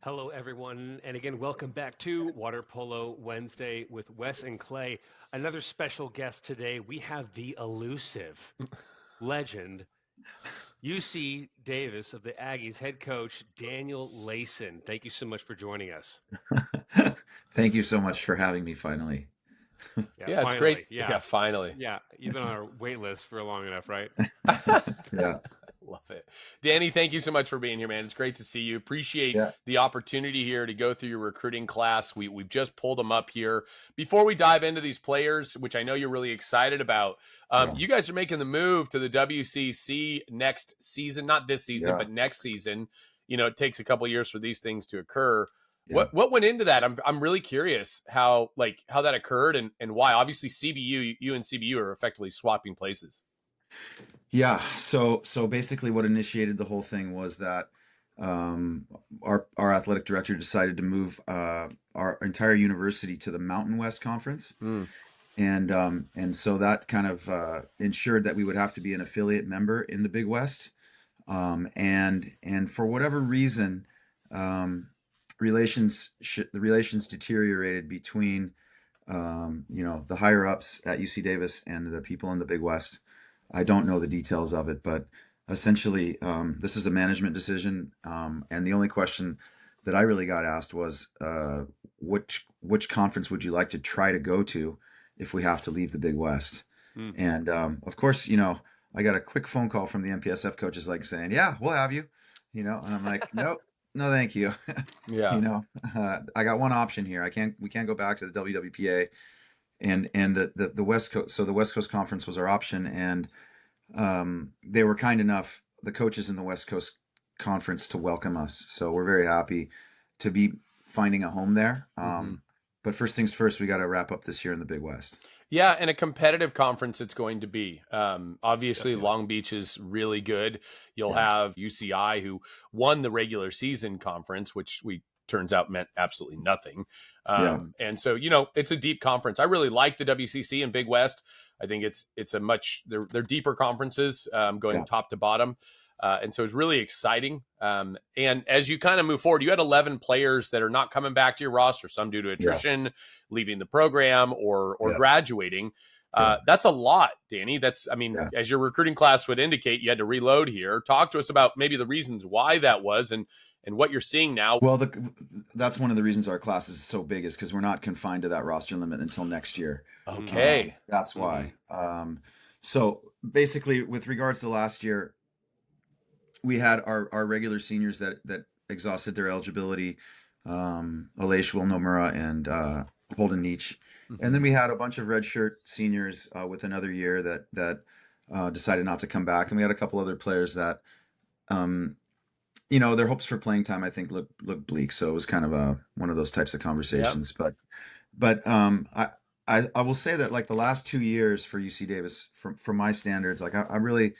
Hello, everyone, and again, welcome back to Water Polo Wednesday with Wes and Clay. Another special guest today. We have the elusive legend, UC Davis of the Aggies head coach Daniel Leyson. Thank you so much for joining us. Thank you so much for having me finally. Yeah, Yeah, it's great. finally. Yeah, Yeah, finally. yeah. You've been on our wait list for long enough, right? Yeah, Love it. Danny, thank you so much for being here, man. It's great to see you. Appreciate yeah, the opportunity here to go through your recruiting class. We've just pulled them up here. Before we dive into these players, which I know you're really excited about, yeah, you guys are making the move to the WCC next season, not this season, yeah, but next season. It takes a couple years for these things to occur. yeah. What went into that? I'm really curious how that occurred and why. Obviously, CBU, you and CBU are effectively swapping places. Yeah. So basically, what initiated the whole thing was that um, our athletic director decided to move our entire university to the Mountain West Conference, Mm, and so that kind of ensured that we would have to be an affiliate member in the Big West. And for whatever reason, um, the relations deteriorated between the higher ups at UC Davis and the people in the Big West. I don't know the details of it, but essentially, this is a management decision. And the only question that I really got asked was, which conference would you like to try to go to if we have to leave the Big West? mm. And of course, I got a quick phone call from the MPSF coaches like saying, "Yeah, we'll have you," and I'm like, "Nope, no, thank you." you Yeah. know, I got one option here. We can't go back to the WWPA and the West Coast. So the West Coast Conference was our option, and they were kind enough, the coaches in the West Coast Conference, to welcome us. So we're very happy to be finding a home there. Hmm. But first things first, we got to wrap up this year in the Big West. Yeah, and a competitive conference it's going to be. Yeah, Obviously, Long Beach is really good. You'll yeah, have UCI, who won the regular season conference, which we turns out meant absolutely nothing. yeah, And so, it's a deep conference. I really like the WCC and Big West. I think it's a much they're deeper conferences, going yeah, top to bottom. And so it's really exciting. And as you kind of move forward, you had 11 players that are not coming back to your roster, some due to yeah, attrition, leaving the program, or yeah, graduating. yeah, That's a lot, Danny. yeah. As your recruiting class would indicate, you had to reload here. Talk to us about maybe the reasons why that was and what you're seeing now. Well, that's one of the reasons our class is so big, is because we're not confined to that roster limit until next year. Mm-hmm. Okay. That's Mm-hmm. why. So basically, with regards to last year, we had our regular seniors that exhausted their eligibility, Aleix Nomura and Holden Nietzsche. And Hmm. then we had a bunch of redshirt seniors with another year that decided not to come back. And we had a couple other players that, um, their hopes for playing time, I think, look bleak. So it was kind of one of those types of Yep. conversations. But I will say that, like, the last 2 years for UC Davis, from my standards, like, I really,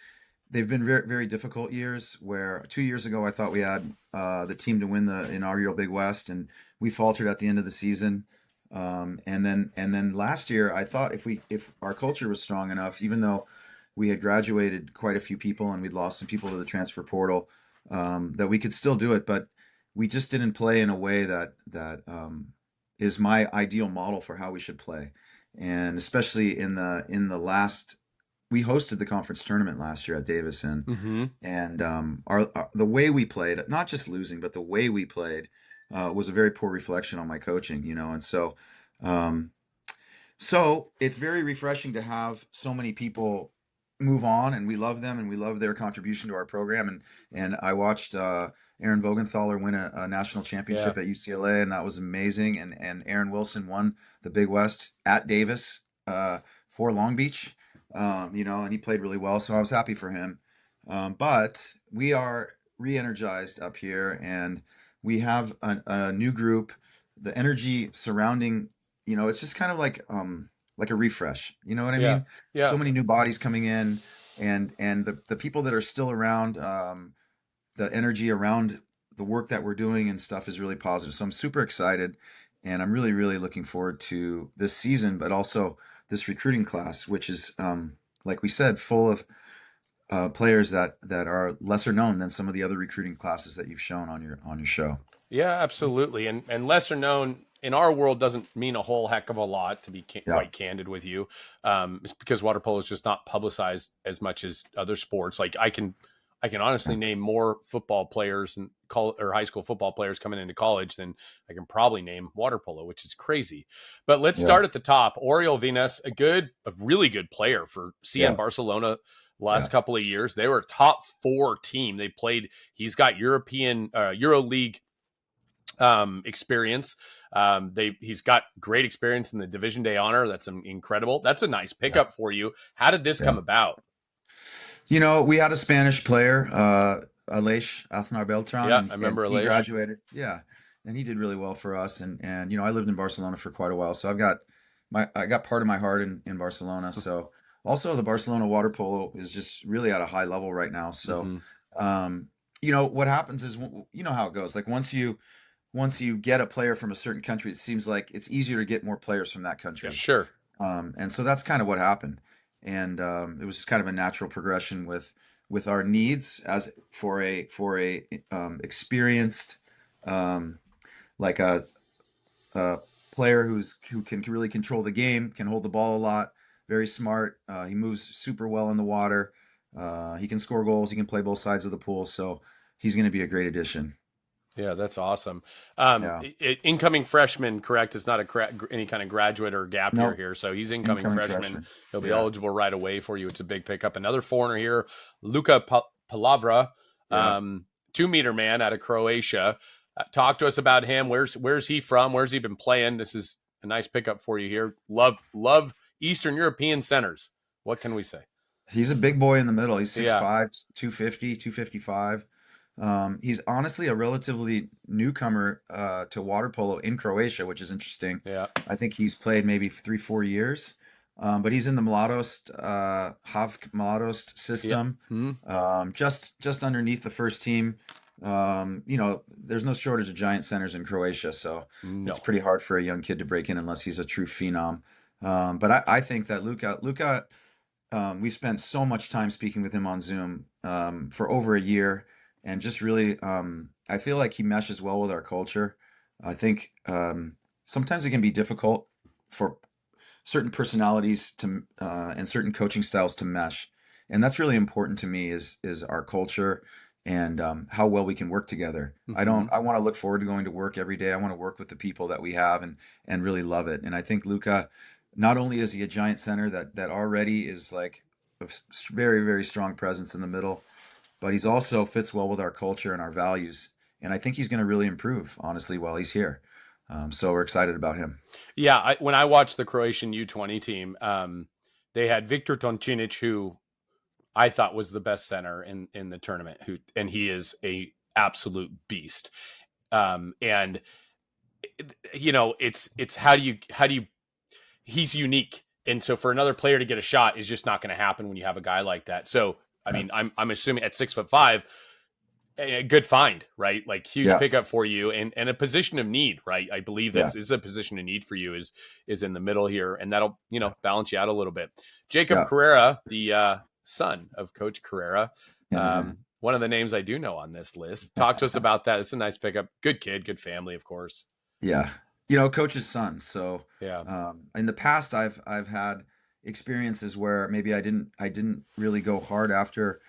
they've been very, very difficult years. Where 2 years ago I thought we had the team to win the inaugural Big West, and we faltered at the end of the season. And then last year I thought, if our culture was strong enough, even though we had graduated quite a few people and we'd lost some people to the transfer portal, that we could still do it. But we just didn't play in a way that is my ideal model for how we should play. And especially in the last, we hosted the conference tournament last year at Davis, and Hmm. the way we played, not just losing, but the way we played, was a very poor reflection on my coaching, and um, so it's very refreshing to have so many people move on, and we love them, and we love their contribution to our program. And I watched Aaron Vogenthaler win a national Yeah. championship at UCLA, and that was amazing. And Aaron Wilson won the Big West at Davis for Long Beach, and he played really well, so I was happy for him. But we are re-energized up here, and we have a new group. The energy surrounding, it's just kind of like a refresh. You know what I Yeah. mean? Yeah. So many new bodies coming in, and the people that are still around, the energy around the work that we're doing and stuff is really positive. So I'm super excited, and I'm really, really looking forward to this season, but also this recruiting class, which is, like we said, full of players that are lesser known than some of the other recruiting classes that you've shown on your show. Yeah, absolutely. And lesser known in our world doesn't mean a whole heck of a lot, to be Yeah. quite candid with you. It's because water polo is just not publicized as much as other sports. Like I can honestly name more football players and or high school football players coming into college than I can probably name water polo, which is crazy. But let's start at the top. Oriol Venus, a really good player for CN Barcelona last couple of years. They were a top 4 team. He's got European EuroLeague experience. He's got great experience in the Division Day honor. That's incredible. That's a nice pickup for you. How did this come about? We had a Spanish player, Aleix Aznar Beltran. Yeah, I remember He Aleix. graduated. Yeah, and he did really well for us. And I lived in Barcelona for quite a while, so I got part of my heart in Barcelona. So also the Barcelona water polo is just really at a high level right now. So what happens is, how it goes. Like once you get a player from a certain country, it seems like it's easier to get more players from that country. Yeah, sure. And so that's kind of what happened. And it was just kind of a natural progression with our needs as for a experienced like a player who can really control the game, can hold the ball a lot, very smart. He moves super well in the water. He can score goals. He can play both sides of the pool. So he's going to be a great addition. Yeah, that's awesome. Incoming freshman, correct? It's not any kind of graduate or gap year here. So he's incoming freshman. He'll be eligible right away for you. It's a big pickup. Another foreigner here, Luka Palavra, 2-meter man out of Croatia. Talk to us about him. Where's he from? Where's he been playing? This is a nice pickup for you here. Love Eastern European centers. What can we say? He's a big boy in the middle. He's 6'5", 250, 255. He's honestly a relatively newcomer to water polo in Croatia, which is interesting. Yeah, I think he's played maybe 3-4 years, but he's in the Mladost Mladost system, just underneath the first team. There's no shortage of giant centers in Croatia, so it's pretty hard for a young kid to break in unless he's a true phenom. But I think that Luka, we spent so much time speaking with him on Zoom for over a year. And just really, I feel like he meshes well with our culture. I think sometimes it can be difficult for certain personalities to and certain coaching styles to mesh, and that's really important to me. Is our culture and how well we can work together. I want to look forward to going to work every day. I want to work with the people that we have and really love it. And I think Luka, not only is he a giant center that already is like a very, very strong presence in the middle, but he's also fits well with our culture and our values. And I think he's going to really improve, honestly, while he's here. So we're excited about him. Yeah, when I watched the Croatian U20 team, they had Viktor Toncinic, who I thought was the best center in the tournament, and he is a absolute beast. And it's how do you he's unique. And so for another player to get a shot is just not going to happen when you have a guy like that. So I mean, I'm assuming at 6'5", a good find, right? Like huge pickup for you, and a position of need, right? I believe this is a position of need for you is in the middle here, and that'll balance you out a little bit. Jacob Carrera, the son of Coach Carrera, one of the names I do know on this list. Talk to us about that. It's a nice pickup. Good kid, good family, of course. Yeah, Coach's son. So in the past, I've had experiences where maybe I didn't really go hard after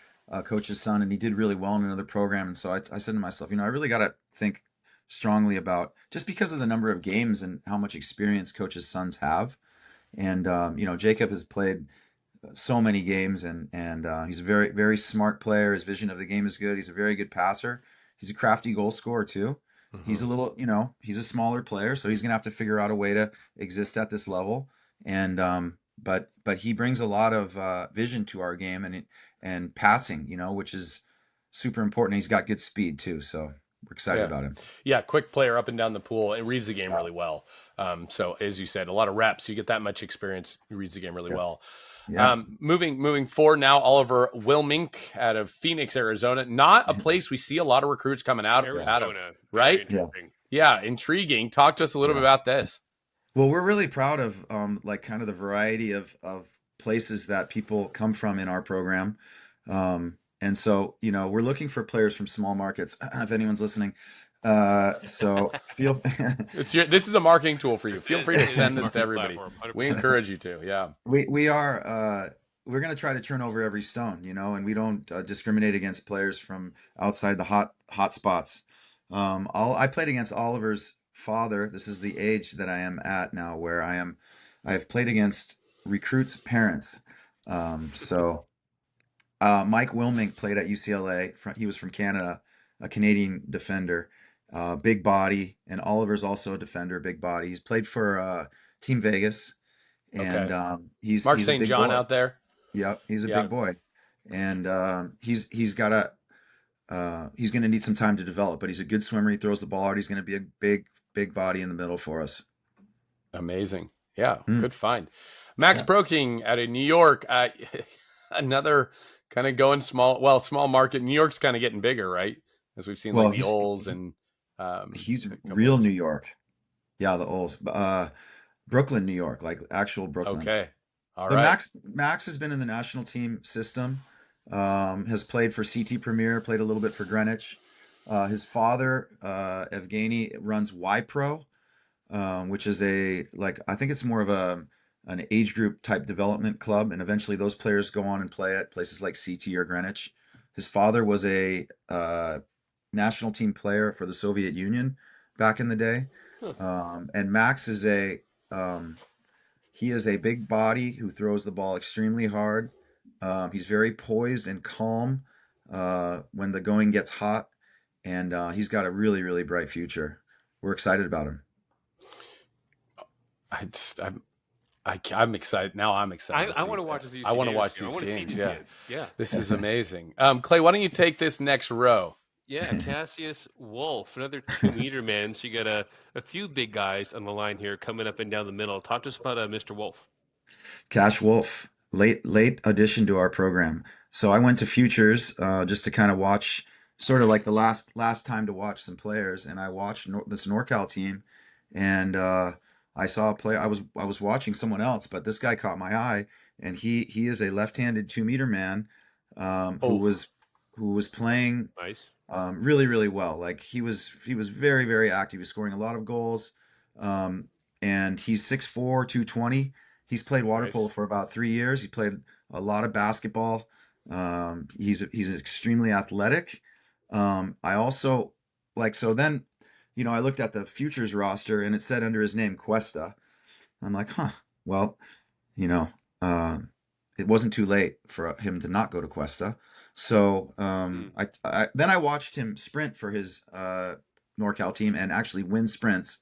Coach's son, and he did really well in another program. And so I said to myself, I really got to think strongly about, just because of the number of games and how much experience Coach's sons have. And Jacob has played so many games, and he's a very, very smart player. His vision of the game is good. He's a very good passer. He's a crafty goal scorer too. He's a little, he's a smaller player, so he's gonna have to figure out a way to exist at this level. And but he brings a lot of vision to our game and passing, which is super important. He's got good speed too, so we're excited about him. Yeah, quick player up and down the pool. It reads the game really well. So as you said, a lot of reps. You get that much experience. He reads the game really well. Yeah. Moving forward now, Oliver Wilmink out of Phoenix, Arizona. Not a place we see a lot of recruits coming out of, right? Yeah, intriguing. Talk to us a little bit about this. Well, we're really proud of kind of the variety of places that people come from in our program. And so, we're looking for players from small markets. If anyone's listening, so feel This is a marketing tool for you. This Feel is free to it is a send this to marketing everybody. platform, We 100%. encourage you to. Yeah. we are we're going to try to turn over every stone, and we don't discriminate against players from outside the hot spots. I played against Oliver's father. This is the age that I am at now, where I've played against recruits' parents. So Mike Wilmink played at UCLA. He was from Canada, a Canadian defender, big body, and Oliver's also a defender, big body. He's played for Team Vegas, and Okay. he's Mark he's a St. big John boy. out there. Yep, he's a Yeah. big boy, and he's going to need some time to develop. But he's a good swimmer. He throws the ball hard. He's going to be a big body in the middle for us. Amazing. Yeah. Mm, Good find. Max yeah. Broking out of New York. Another kind of going small market. New York's kind of getting bigger, right? As we've seen, Well, like the Ols and he's a couple real others. New York. Yeah, the Ols. Brooklyn, New York, like actual Brooklyn. Okay. All But right. Max has been in the national team system. Has played for CT Premier, played a little bit for Greenwich. His father, Evgeny, runs Y Pro, which is I think it's more of an age group type development club, and eventually those players go on and play at places like CT or Greenwich. His father was a national team player for the Soviet Union back in the day, Huh. and Max is um, he is a big body who throws the ball extremely hard. He's very poised and calm when the going gets hot, and he's got a really, really bright future. We're excited about him. I just, I'm excited now. I'm excited to I see. want to watch this I UC want to Davis watch game. I these want to see games. these Yeah. kids. Yeah. This is amazing. Clay, why don't you take this next row? Yeah, Cassius Wolf, another 2 meter man. So you got a few big guys on the line here coming up and down the middle. Talk to us about Mr. Wolf. Cash Wolf, late addition to our program. So I went to Futures just to kind of watch, sort of like the last time to watch some players, and I watched this NorCal team, and I saw a player. I was watching someone else, but this guy caught my eye, and he is a left-handed 2 meter man, who Oh, was playing Nice. really, really well. Like he was very, very active. He's scoring a lot of goals, um, and he's 6'4", 220. He's played water polo Nice. for about 3 years. He played a lot of basketball. He's extremely athletic. I also so then, I looked at the futures roster and it said under his name Cuesta. I'm like, huh. Well, you know, uh, it wasn't too late for him to not go to Cuesta. So Hmm. then I watched him sprint for his NorCal team and actually win sprints.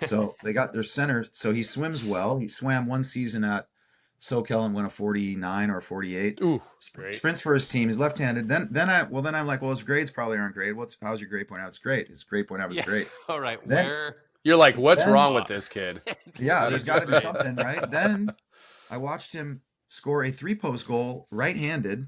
So they got their center. So he swims well. He swam one season at SoCal and won a 49 or 48. ooh, Great. Sprints for his team. He's left-handed. Then I'm like, well, his grades probably aren't great. How's your grade point out? It's great. His grade point out was Yeah. great. All right. Then Where? you're like, what's then wrong with this kid? yeah, How there's does got to be right? something, right? Then I watched him score a three-post goal right-handed.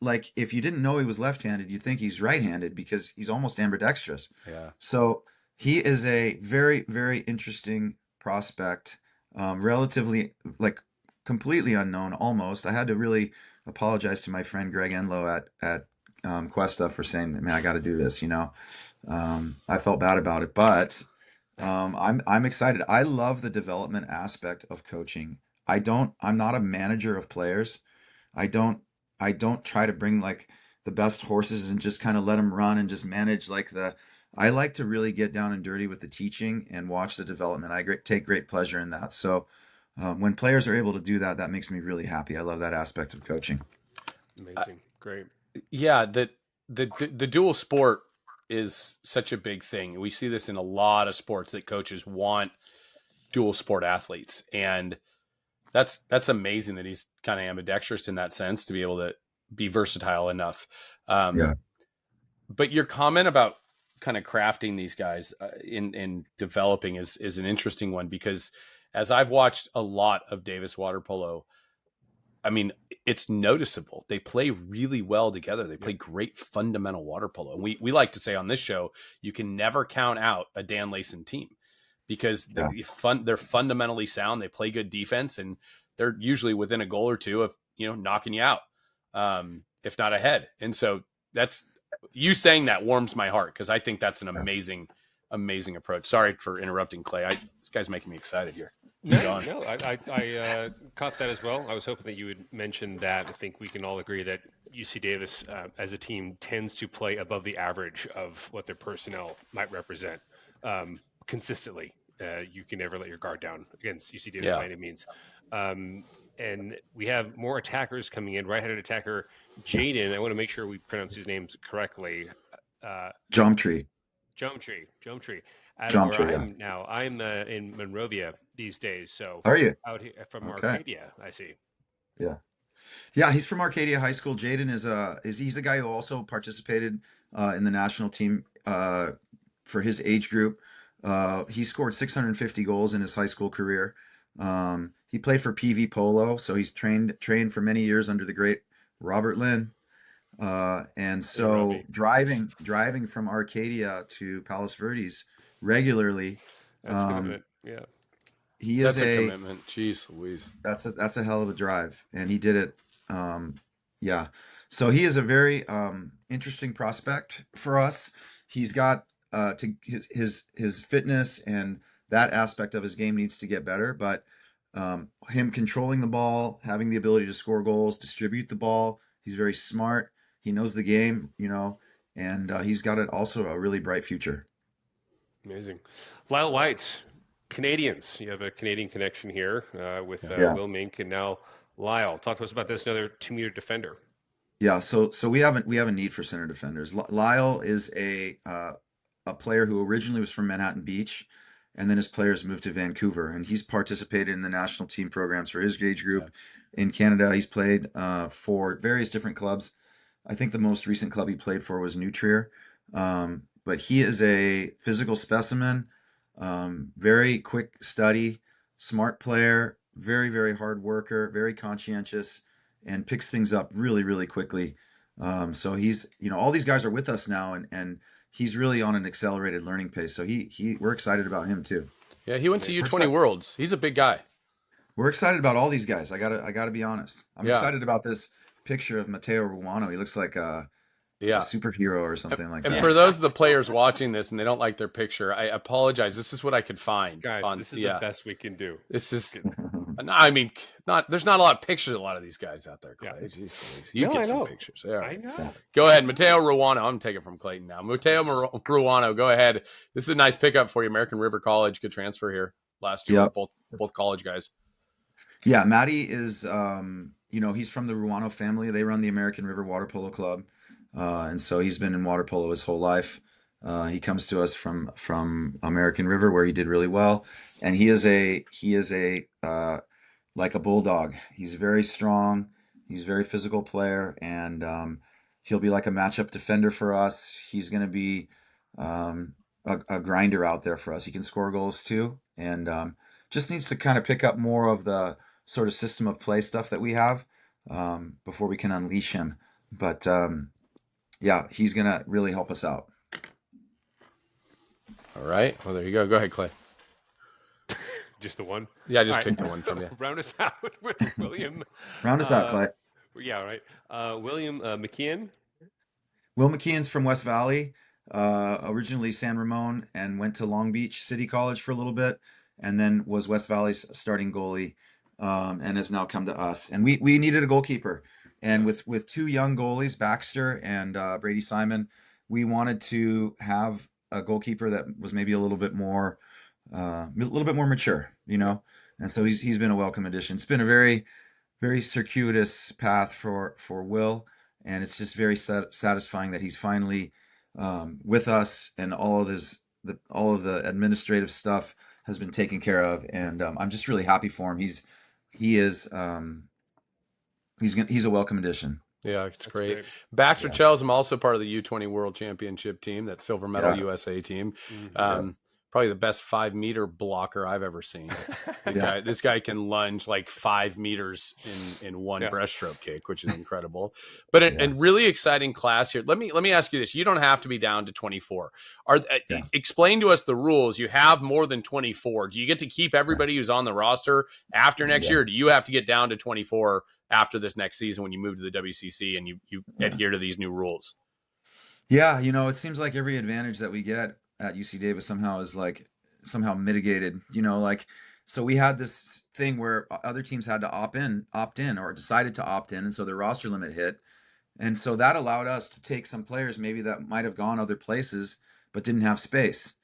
Like if you didn't know he was left-handed, you'd think he's right-handed because he's almost ambidextrous. Yeah. So he is a very, very interesting prospect. Relatively, like completely unknown almost. I had to really apologize to my friend Greg Enlow at Cuesta for saying, "Man, I got to do this." I felt bad about it, but I'm excited. I love the development aspect of coaching. I'm not a manager of players. I don't I don't try to bring like the best horses and just kind of let them run and just manage I like to really get down and dirty with the teaching and watch the development. Take great pleasure in that. So when players are able to do that, that makes me really happy. I love that aspect of coaching. Amazing. Great. Yeah, the dual sport is such a big thing. We see this in a lot of sports that coaches want dual sport athletes, and that's amazing that he's kind of ambidextrous in that sense to be able to be versatile enough. Yeah. But your comment about kind of crafting these guys in developing is an interesting one, because as I've watched a lot of Davis water polo, I mean, it's noticeable. They play really well together. They play Yep. great fundamental water polo. And we like to say on this show, you can never count out a Dan Leyson team because Yeah. they're fundamentally sound. They play good defense, and they're usually within a goal or two of, knocking you out. if not ahead. And so that's you saying that warms my heart because I think that's an amazing approach. Sorry for interrupting, Clay. This guy's making me excited here. No, I caught that as well. I was hoping that you would mention that. I think we can all agree that UC Davis, as a team, tends to play above the average of what their personnel might represent consistently. You can never let your guard down against UC Davis by any means. And we have more attackers coming in. Right-handed attacker Jaden. I want to make sure we pronounce his names correctly. Jomtree. Out of where I am now. I'm in Monrovia these days. So are you out here from Arcadia? I see. Yeah, he's from Arcadia High School. Jaden he's the guy who also participated in the national team for his age group. He scored 650 goals in his high school career. He played for PV Polo, so he's trained for many years under the great Robert Lynn. And so driving from Arcadia to Palos Verdes regularly. That's a commitment. Yeah. That's a commitment. Jeez Louise. That's a hell of a drive. And he did it. So he is a very interesting prospect for us. He's got his fitness and that aspect of his game needs to get better, but him controlling the ball, having the ability to score goals, distribute the ball, he's very smart. He knows the game, and he's got also a really bright future. Amazing. Lyle White, Canadians. You have a Canadian connection here with Will Mink and now Lyle. Talk to us about this, another 2-meter defender. Yeah, so we have a need for center defenders. Lyle is a player who originally was from Manhattan Beach, and then his players moved to Vancouver, and he's participated in the national team programs for his age group in Canada. He's played for various different clubs. I think the most recent club he played for was New Trier. But he is a physical specimen, very quick study, smart player, very, very hard worker, very conscientious, and picks things up really, really quickly. So he's, all these guys are with us now, and he's really on an accelerated learning pace. So we're excited about him too. Yeah, he went to U20 Worlds. He's a big guy. We're excited about all these guys. I gotta be honest. I'm excited about this picture of Matteo Ruano. He looks like a superhero or something like that. And for those of the players watching this and they don't like their picture, I apologize. This is what I could find. Guys, this is the best we can do. This is, there's not a lot of pictures of a lot of these guys out there, Clay. Yeah. Get some pictures. There. I know. Go ahead. Matteo Ruano. I'm taking it from Clayton now. Matteo Ruano, go ahead. This is a nice pickup for you. American River College. Good transfer here last year. Yep. Both college guys. Yeah, Matty is, he's from the Ruano family. They run the American River Water Polo Club. And so he's been in water polo his whole life. He comes to us from American River where he did really well. And he is like a bulldog. He's very strong. He's a very physical player, and he'll be like a matchup defender for us. He's going to be a grinder out there for us. He can score goals too, and just needs to kind of pick up more of the sort of system of play stuff that we have before we can unleash him. But he's going to really help us out. All right. Well, there you go. Go ahead, Clay. Just the one? Yeah, just take the one from you. Round us out with William. Round us out, Clay. Yeah, right. William McKeon. Will McKeon's from West Valley, originally San Ramon, and went to Long Beach City College for a little bit, and then was West Valley's starting goalie, and has now come to us. And we needed a goalkeeper. And with two young goalies, Baxter and Brady Simon, we wanted to have a goalkeeper that was maybe a little bit more mature, And so he's been a welcome addition. It's been a very, very circuitous path for Will, and it's just very satisfying that he's finally with us, and all of the administrative stuff has been taken care of, and I'm just really happy for him. He's a welcome addition. Yeah, it's great. Baxter Chelsea, also part of the U20 World Championship team, that silver medal USA team. Probably the best 5-meter blocker I've ever seen. This guy can lunge like 5 meters in one breaststroke kick, which is incredible. But a really exciting class here. Let me ask you this: you don't have to be down to 24. Explain to us the rules. You have more than 24. Do you get to keep everybody who's on the roster after next year? Or do you have to get down to 24 after this next season when you move to the WCC and you adhere to these new rules? Yeah, it seems like every advantage that we get at UC Davis somehow is like somehow mitigated. Like so we had this thing where other teams had to opt in, or decided to opt in, and so their roster limit hit. And so that allowed us to take some players maybe that might have gone other places but didn't have space.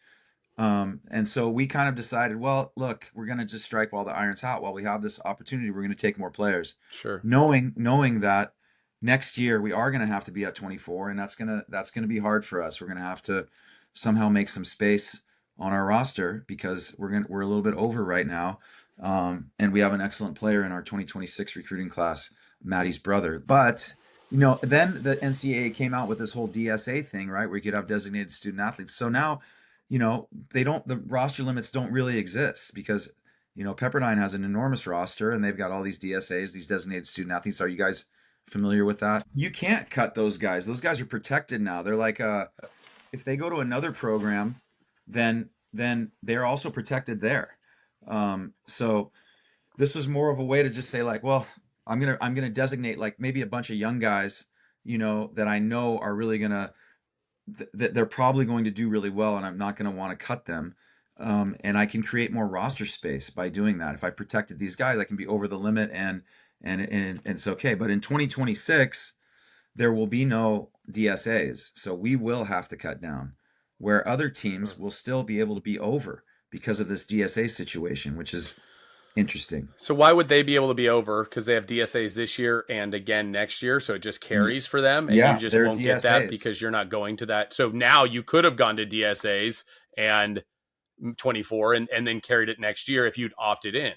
And so we kind of decided, well, look, we're going to just strike while the iron's hot. While we have this opportunity, we're going to take more players. Sure. Knowing that next year we are going to have to be at 24, and that's going to be hard for us. We're going to have to somehow make some space on our roster because we're a little bit over right now. And we have an excellent player in our 2026 recruiting class, Maddie's brother. But then the NCAA came out with this whole DSA thing, right, where you could have designated student athletes. So now, the roster limits don't really exist because, Pepperdine has an enormous roster and they've got all these DSAs, these designated student athletes. Are you guys familiar with that? You can't cut those guys. Those guys are protected now. They're like, if they go to another program, then they're also protected there. So this was more of a way to just say like, well, I'm gonna designate like maybe a bunch of young guys, that I know are really gonna that they're probably going to do really well, and I'm not going to want to cut them. And I can create more roster space by doing that. If I protected these guys, I can be over the limit, and it's okay. But in 2026, there will be no DSAs, so we will have to cut down, where other teams will still be able to be over because of this DSA situation, which is interesting. So why would they be able to be over? Because they have DSAs this year and again next year, so it just carries for them, and you just won't get that because you're not going to that. So now you could have gone to DSAs and 24 and then carried it next year if you'd opted in.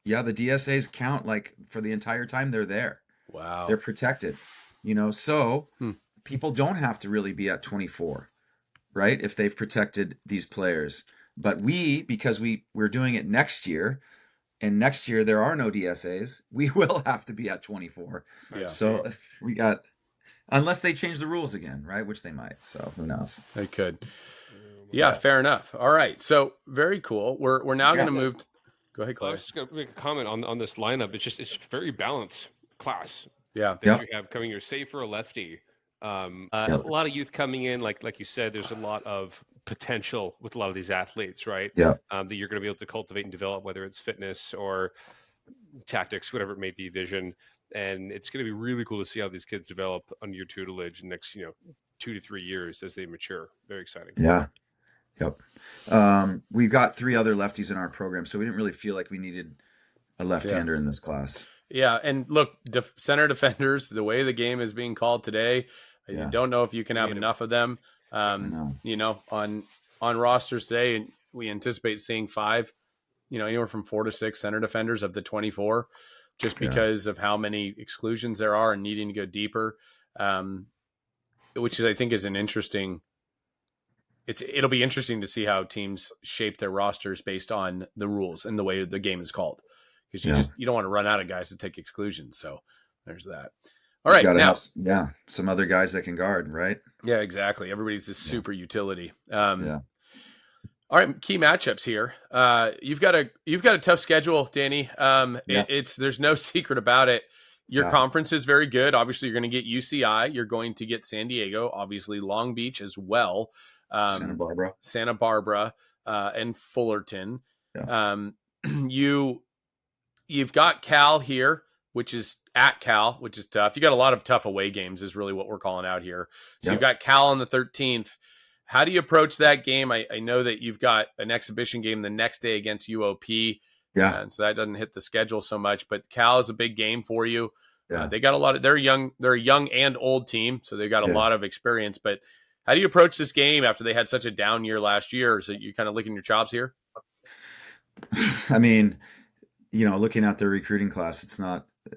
Yeah, the DSAs count like for the entire time they're there. Wow. They're protected. So people don't have to really be at 24, right? If they've protected these players. But because we're doing it next year, and next year there are no DSAs, we will have to be at 24. Yeah. So we got, unless they change the rules again, right? Which they might. So who knows? They could. Yeah, fair enough. All right. So very cool. We're now going to move. Go ahead, Clay. I was just going to make a comment on this lineup. It's very balanced class. Yeah. That you have coming. You're safe for a lefty. A lot of youth coming in, like you said, there's a lot of potential with a lot of these athletes, right? Yeah. That you're going to be able to cultivate and develop, whether it's fitness or tactics, whatever it may be, vision. And it's going to be really cool to see how these kids develop under your tutelage in the next, 2 to 3 years as they mature. Very exciting. Yeah. Yep. We've got 3 other lefties in our program, so we didn't really feel like we needed a left-hander in this class. Yeah, and look, center defenders, the way the game is being called today, you don't know if you can have enough of them. On rosters today, and we anticipate seeing 5, anywhere from 4 to 6 center defenders of the 24, just because of how many exclusions there are and needing to go deeper, which I think is an interesting. It'll be interesting to see how teams shape their rosters based on the rules and the way the game is called. Because you don't want to run out of guys to take exclusions. So there's that. All right. Now, some other guys that can guard, right? Yeah, exactly. Everybody's this super utility. All right. Key matchups here. You've got a tough schedule, Danny. There's no secret about it. Your conference is very good. Obviously, you're going to get UCI. You're going to get San Diego, obviously Long Beach as well. Santa Barbara, and Fullerton. Yeah. You've got Cal here, which is at Cal, which is tough. You got a lot of tough away games is really what we're calling out here. So you've got Cal on the 13th. How do you approach that game? I know that you've got an exhibition game the next day against UOP. Yeah. And so that doesn't hit the schedule so much, but Cal is a big game for you. Yeah. They got a lot of, they're a young and old team. So they got a lot of experience, but how do you approach this game after they had such a down year last year? So you kind of licking your chops here? I mean, looking at their recruiting class,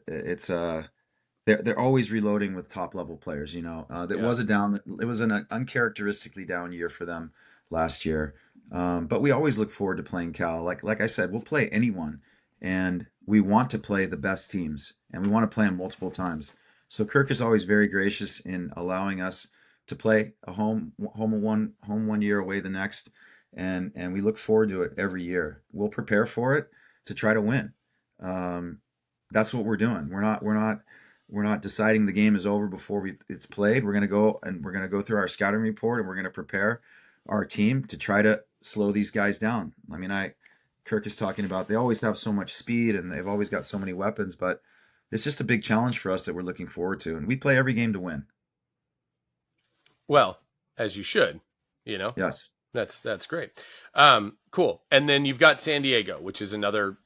they're always reloading with top level players. It was an uncharacteristically down year for them last year. But we always look forward to playing Cal. Like I said, we'll play anyone, and we want to play the best teams, and we want to play them multiple times. So Kirk is always very gracious in allowing us to play a home one year, away the next, and we look forward to it every year. We'll prepare for it to try to win. that's what we're doing. We're not deciding the game is over before it's played. We're going to go through our scouting report, and we're going to prepare our team to try to slow these guys down. I mean, Kirk is talking about they always have so much speed and they've always got so many weapons, but it's just a big challenge for us that we're looking forward to. And we play every game to win. Well, as you should, you know. Yes. That's great. Cool. And then you've got San Diego, which is another.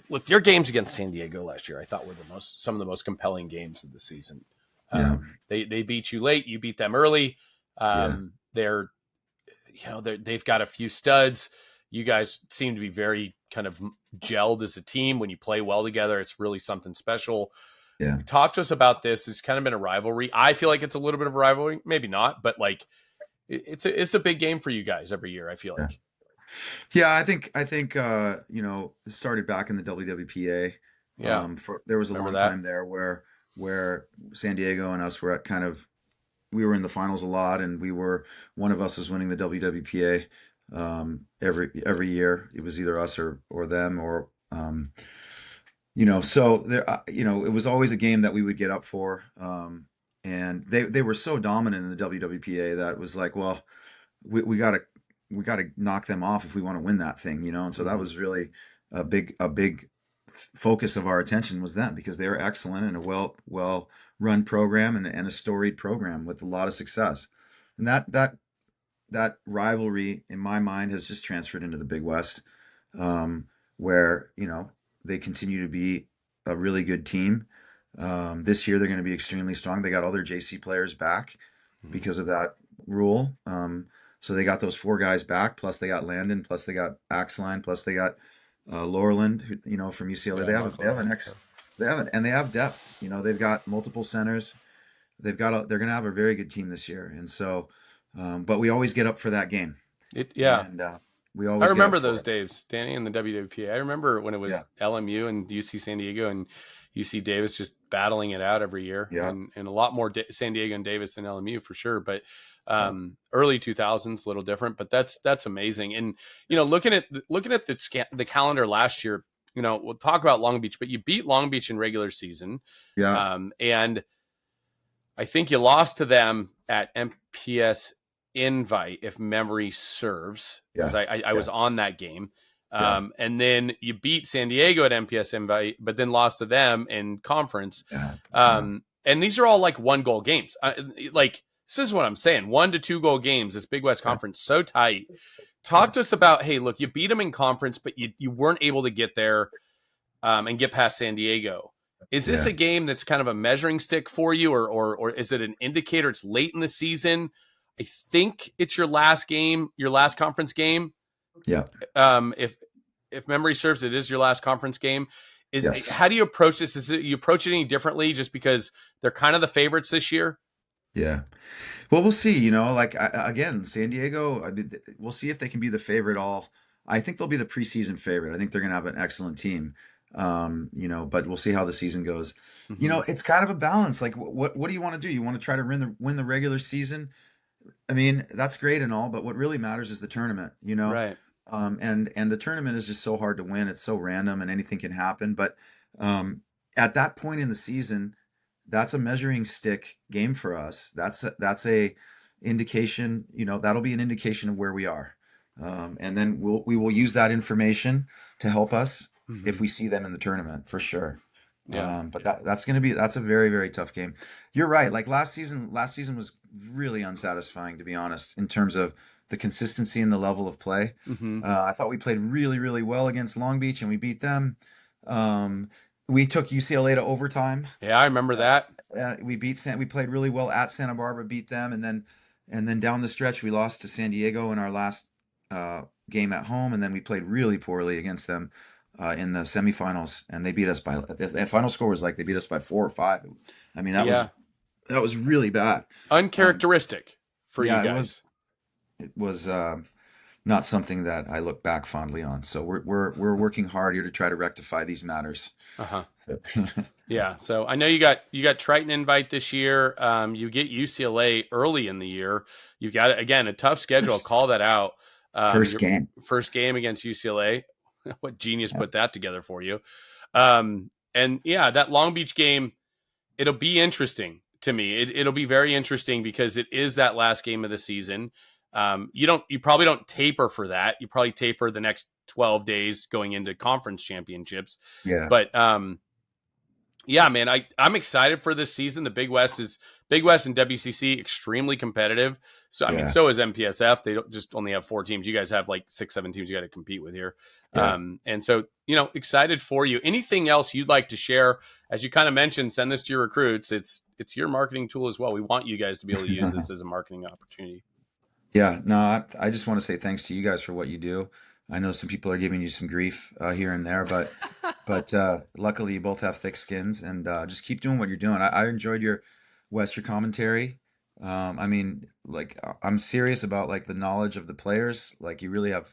Look, your games against San Diego last year, I thought were some of the most compelling games of the season. They beat you late, you beat them early. They've got a few studs. You guys seem to be very kind of gelled as a team. When you play well together, it's really something special. Yeah. Talk to us about this. It's kind of been a rivalry. I feel like it's a little bit of a rivalry, maybe not, but like it's a big game for you guys every year, I feel like. Yeah, I think it started back in the WWPA. Yeah. There was a Remember long that? time there where San Diego and us were at we were in the finals a lot, and one of us was winning the WWPA every year. It was either us or them, or so there it was always a game that we would get up for. And they were so dominant in the WWPA that it was like, well, we got to knock them off if we want to win that thing, and so that was really a big focus of our attention was them, because they were excellent and a well run program and a storied program with a lot of success. And that rivalry in my mind has just transferred into the Big West, where they continue to be a really good team. This year they're going to be extremely strong. They got all their JC players back because of that rule. So they got those 4 guys back, plus they got Landon, plus they got Axline, plus they got Laurland, who, from UCLA. They have depth. They've got multiple centers. They're going to have a very good team this year. And so, but we always get up for that game. And we always. I remember those days, Danny, in the WWPA. I remember when it was LMU and UC San Diego and UC Davis just battling it out every year, and a lot more San Diego and Davis than LMU for sure. But early 2000s, a little different, but that's amazing. And looking at the calendar last year, we'll talk about Long Beach, but you beat Long Beach in regular season, and I think you lost to them at MPS Invite, if memory serves, because I was on that game. And then you beat San Diego at MPS Invite, but then lost to them in conference. And these are all like 1-goal games. This is what I'm saying. 1 to 2 goal games. This Big West Conference, so tight. Talk to us about, hey, look, you beat them in conference, but you weren't able to get there and get past San Diego. Is this a game that's kind of a measuring stick for you, or is it an indicator? It's late in the season. I think it's your last game, your last conference game. Yeah. If memory serves, it is your last conference game. How do you approach this? Is it you approach it any differently just because they're kind of the favorites this year? Yeah. Well, we'll see. Again, San Diego. We'll see if they can be the favorite. I think they'll be the preseason favorite. I think they're going to have an excellent team. But we'll see how the season goes. Mm-hmm. It's kind of a balance. Like, what do you want to do? You want to try to win the regular season? I mean, that's great and all, but what really matters is the tournament, Right. And the tournament is just so hard to win. It's so random and anything can happen. But at that point in the season, that's a measuring stick game for us. That's a indication, that'll be an indication of where we are. And then we will use that information to help us if we see them in the tournament, for sure. Yeah. But that's a very, very tough game. You're right. Like last season was really unsatisfying, to be honest, in terms of the consistency and the level of play. I thought we played really, really well against Long Beach and we beat them. We took UCLA to overtime. Yeah, I remember that. We played really well at Santa Barbara, beat them, and then down the stretch we lost to San Diego in our last game at home, and then we played really poorly against them in the semifinals, and they beat us by the final score was like they beat us by 4 or 5. I mean, that was really bad, uncharacteristic for you guys. It was not something that I look back fondly on. So we're working hard here to try to rectify these matters. Yeah. So I know you got Triton Invite this year. You get UCLA early in the year. You've got, again, a tough schedule. I'll call that out. First game against UCLA. What genius put that together for you. And yeah, that Long Beach game, it'll be interesting to me. It'll be very interesting because it is that last game of the season. You probably don't taper for that. You probably taper the next 12 days going into conference championships. Yeah. But yeah, man, I'm excited for this season. The Big West and WCC extremely competitive. So I mean, so is MPSF. They don't just only have 4 teams. You guys have like 6, 7 teams you got to compete with here. Yeah. And so, excited for you. Anything else you'd like to share? As you kind of mentioned, send this to your recruits. It's your marketing tool as well. We want you guys to be able to use this as a marketing opportunity. Yeah, no, I just want to say thanks to you guys for what you do. I know some people are giving you some grief here and there, but luckily you both have thick skins, and just keep doing what you're doing. I enjoyed your commentary. I mean, like, I'm serious about like the knowledge of the players. Like, you really have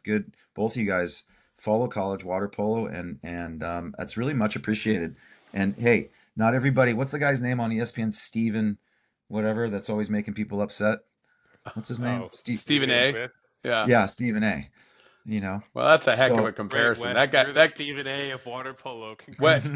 both of you guys follow college water polo, and that's really much appreciated. And hey, not everybody. What's the guy's name on ESPN? Steven, whatever. That's always making people upset. What's his name? Stephen A. Yeah, Stephen A. Well, that's a heck of a comparison. West, that guy, Stephen A. of water polo.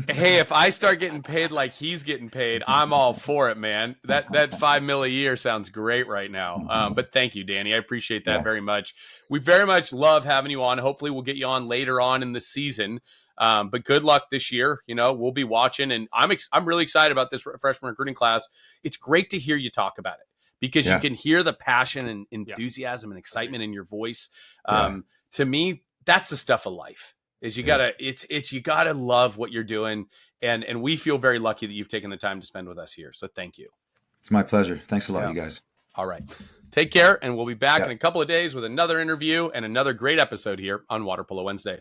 Hey, if I start getting paid like he's getting paid, I'm all for it, man. That $5 million a year sounds great right now. But thank you, Danny. I appreciate that very much. We very much love having you on. Hopefully, we'll get you on later on in the season. But good luck this year. We'll be watching, and I'm really excited about this freshman recruiting class. It's great to hear you talk about it because you can hear the passion and enthusiasm and excitement in your voice. To me, that's the stuff of life. Is you gotta love what you're doing, and we feel very lucky that you've taken the time to spend with us here. So thank you. It's my pleasure. Thanks a lot, you guys. All right, take care, and we'll be back in a couple of days with another interview and another great episode here on Water Polo Wednesday.